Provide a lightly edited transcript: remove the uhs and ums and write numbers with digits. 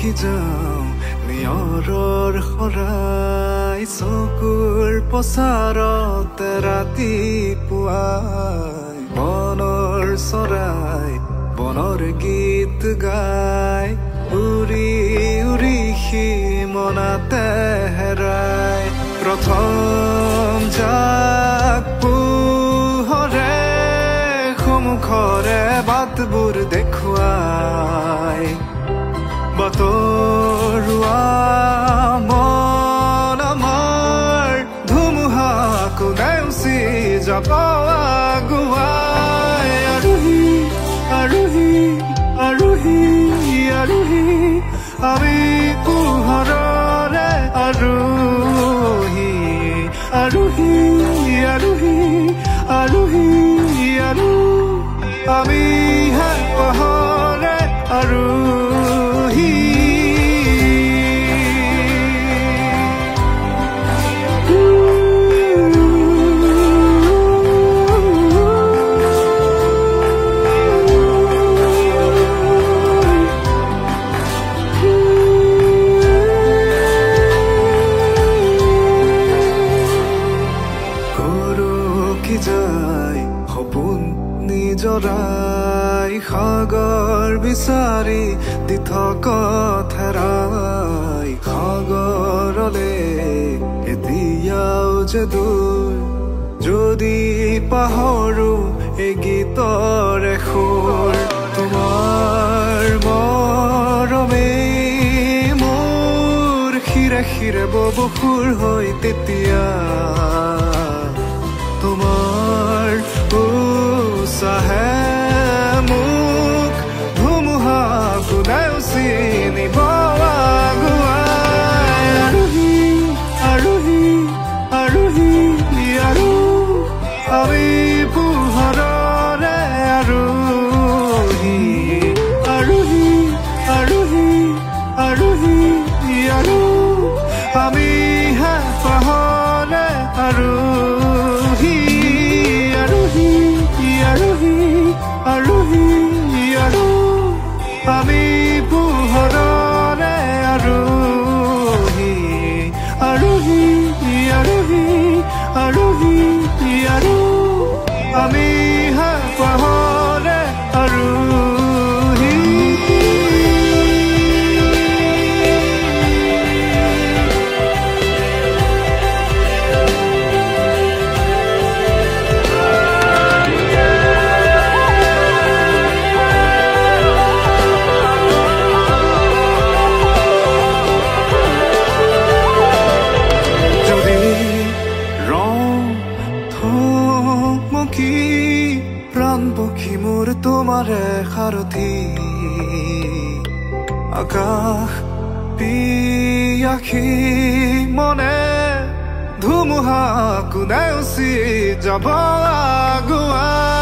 ৰখি যাওঁ নিয়ৰৰ শৰাই চকুৰ পচাৰতে ৰাতিপুৱাই বনৰ চৰাই বনৰ গীত গাই উৰি উৰি সীমনাতে হেৰাই প্ৰথম জাক পোহৰে সন্মুখৰে বাটবোৰ দেখুৱাই বাতৰুৱা মন আমাৰ ধুমুহাকো নেওচি যাব আগুৱাই আৰোহী আৰোহী আৰোহী আৰোহী আমি পোহৰৰে আৰোহী আৰোহী আৰোহী আৰোহী আৰোহী আমি হে পোহৰে আৰোহী যায় সপোন নিজৰাই সাগৰ বিচাৰি দি থকা থেৰাই সাগৰলে এতিয়াও যে দূৰ যদি পাহৰো এই গীতৰে সুৰ তোমাৰ মৰমে মোৰ শিৰে শিৰে ববসুৰ হৈ তেতিয়া তোমাৰ উৎসাহে মোক ধুমুহাকো নেওচি নিব আগুৱাই আৰোহী আৰোহী আৰোহী আৰু আমি পোহৰৰে আৰোহী আৰোহী আৰোহী আৰোহী আৰু আমি হে পাহৰে আৰোহী আৰোহী আৰোহী আৰোহী আৰু আমি পোহৰৰে আৰোহী আৰোহী আৰোহী আৰোহী আৰু আমি হে পাহৰে আৰোহী প্ৰাণ পক্ষী মোৰ তোমাৰে সাৰথি আকাশ পিয়াসী মনে ধুমুহাকো নেওচি যাব আগুৱাই